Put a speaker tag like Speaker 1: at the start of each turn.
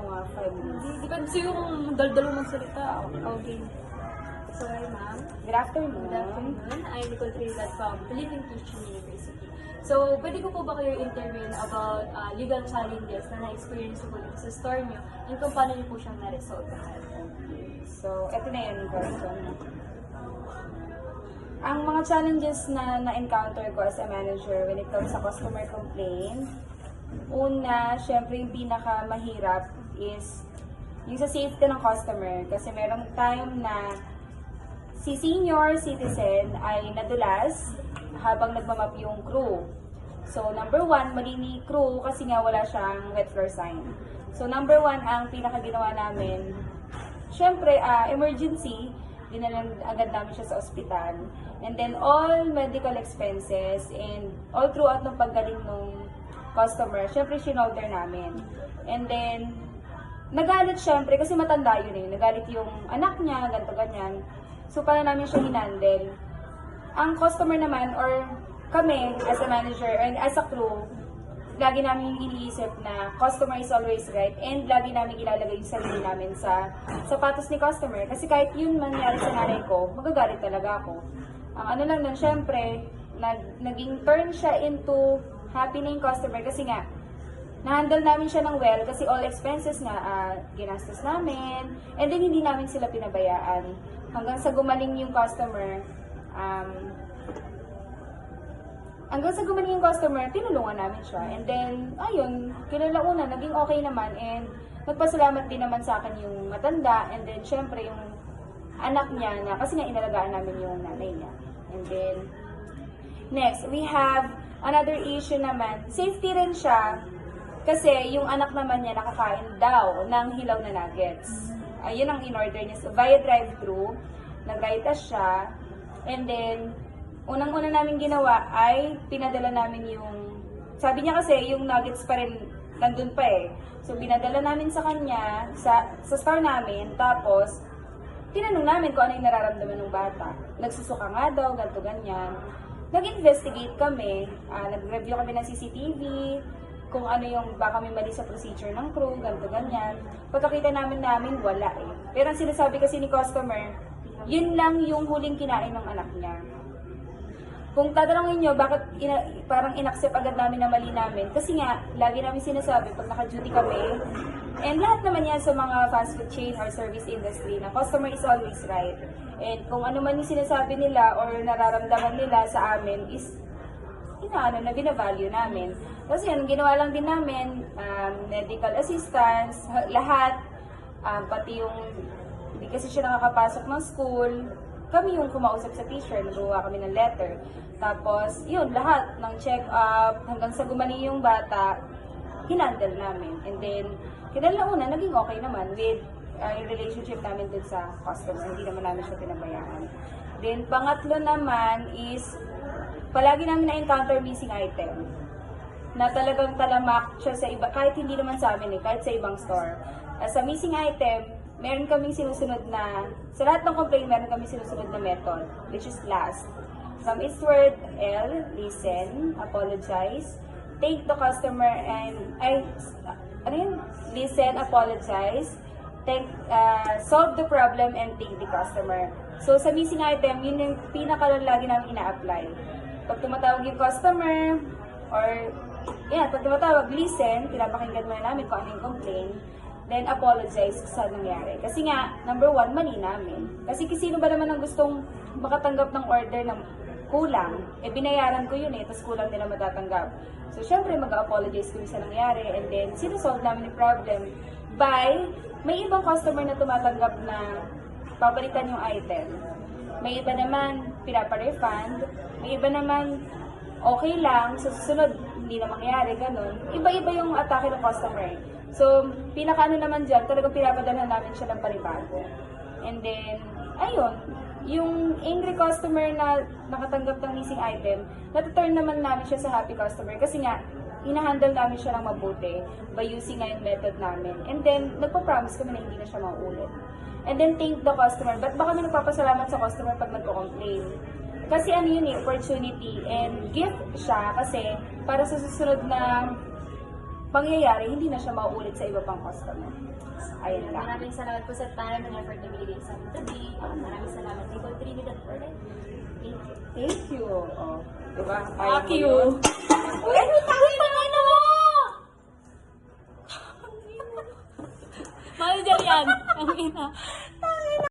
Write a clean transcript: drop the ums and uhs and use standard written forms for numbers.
Speaker 1: mga 5 minutes.
Speaker 2: Di ba kasi yung daldalo magsalita? Okay. Sorry, ma'am.
Speaker 1: Good afternoon.
Speaker 2: Good afternoon. I'm Nicole Trinidad from Philippine Christian University. So, pwede ko po ba kayo interviewin about legal challenges na na-experience po dito sa store nyo and kung paano nyo po siyang na-resolve?
Speaker 1: So, eto na yun yung question. Ang mga challenges na na-encounter ko as a manager when it comes sa customer complaint, una, syempre yung pinakamahirap is yung sa safety ng customer. Kasi merong time na si senior citizen ay nadulas habang nagmamap yung crew. So, number one, mali ni crew kasi nga wala siyang wet floor sign. So, number one, ang pinakaginawa namin, syempre, emergency, dinalan agad namin siya sa ospital. And then, all medical expenses and all throughout ng paggaling ng customer, syempre, shinolder namin. And then, nagalit syempre, kasi matanda yun eh. Nagalit yung anak niya, ganito ganyan. So, paano namin siya hinandle? Ang customer naman, or kami, as a manager and as a crew, lagi namin iniisip na customer is always right and lagi namin ilalagay yung sarili namin sa sapatos ni customer. Kasi kahit yun mangyari sa nanay ko, magagalit talaga ako. Ang ano lang nun, syempre, naging turn siya into happy na yung customer kasi nga, na-handle namin siya ng well kasi all expenses nga ginastos namin and then hindi namin sila pinabayaan. Hanggang sa gumaling yung customer, tinulungan namin siya. And then, ayun, kinalauna, naging okay naman and nagpasalamat din naman sa akin yung matanda and then syempre yung anak niya na kasi nga inalagaan namin yung nanay niya. And then, next, we have another issue naman. Safety rin siya kasi yung anak naman niya nakakain daw ng hilaw na nuggets. Ayun ang in-order niya. So, via drive-thru, nag-raitas siya. And then, unang-una namin ginawa ay pinadala namin yung, sabi niya kasi yung nuggets pa rin nandun pa eh. So, pinadala namin sa kanya, sa store namin, tapos, tinanong namin kung ano yung nararamdaman ng bata. Nagsusuka nga daw, ganito ganyan. Nag-investigate kami, nag-review kami ng CCTV, kung ano yung baka may mali sa procedure ng crew, ganito ganyan. Pagkakita namin wala eh. Pero ang sinasabi kasi ni customer, yun lang yung huling kinain ng anak niya. Kung tatanungin nyo, bakit parang inaccept agad namin na mali namin? Kasi nga, lagi namin sinasabi pag naka-duty kami, and lahat naman yan sa mga fast food chain or service industry na customer is always right. And kung ano man yung sinasabi nila or nararamdaman nila sa amin is na binavalue namin. Kasi yan, ginawa lang din namin, medical assistance, lahat, pati yung, hindi kasi siya nakakapasok ng school, kami yung kumausap sa teacher, nagawa kami ng letter. Tapos, yun, lahat ng check-up, hanggang sa gumaling yung bata, hinandle namin. And then, kinalauna, naging okay naman with yung relationship namin dun sa customer. Hindi naman namin siya pinabayaan. Then, pangatlo naman is, palagi namin na-encounter missing item. Na talagang talamak siya sa iba, kahit hindi naman sa amin eh, kahit sa ibang store. Sa missing item, meron kaming sinusunod na, sa lahat ng complaint, meron kaming sinusunod na method, which is last. From its word, L, listen, apologize, take the customer and, listen, apologize, solve the problem and take the customer. So, sa missing item, yun yung pinaka-lagi namin ina-apply. Pag tumatawag yung customer, or, pag tumatawag, listen, pinapakinggan muna namin kung ano yung complaint, then apologize sa nangyari. Kasi nga, number one, mali namin. Kasi sino ba naman ang gustong makatanggap ng order ng kulang? Binayaran ko yun tapos kulang nila matatanggap. So, syempre, mag-apologize kami sa nangyari, and then, sinusolve namin yung problem by, may ibang customer na tumatanggap na papalitan yung item. May iba naman, pinapa-refund. May iba naman, okay lang, sa susunod, hindi na mangyari, ganun. Iba-iba yung atake ng customer. So, pinaka-ano naman dyan, talagang pinapadala namin siya ng panibago. And then, ayun, yung angry customer na nakatanggap ng missing item, nataturn naman namin siya sa happy customer kasi nga, hinahandle namin siya ng mabuti by using nga yung method namin. And then, nagpa-promise kami na hindi na siya mauulit. And then, thank the customer. Ba't ba kami nagpapasalamat sa customer pag nagko-complain? Kasi ano yun opportunity and gift siya kasi para sa susunod na pangyayari, hindi na siya mauulit sa iba pang customer. Ayun lang.
Speaker 2: Maraming salamat po sa time and effort na binigay sa amin today. Maraming salamat kay Con Trinidad for it. Thank you.
Speaker 1: Thank you. Oh, diba?
Speaker 2: Fuck
Speaker 1: mo
Speaker 2: you.
Speaker 1: yun. Uy, ano tawin na ano mo?
Speaker 2: Manager yan. Ang ina.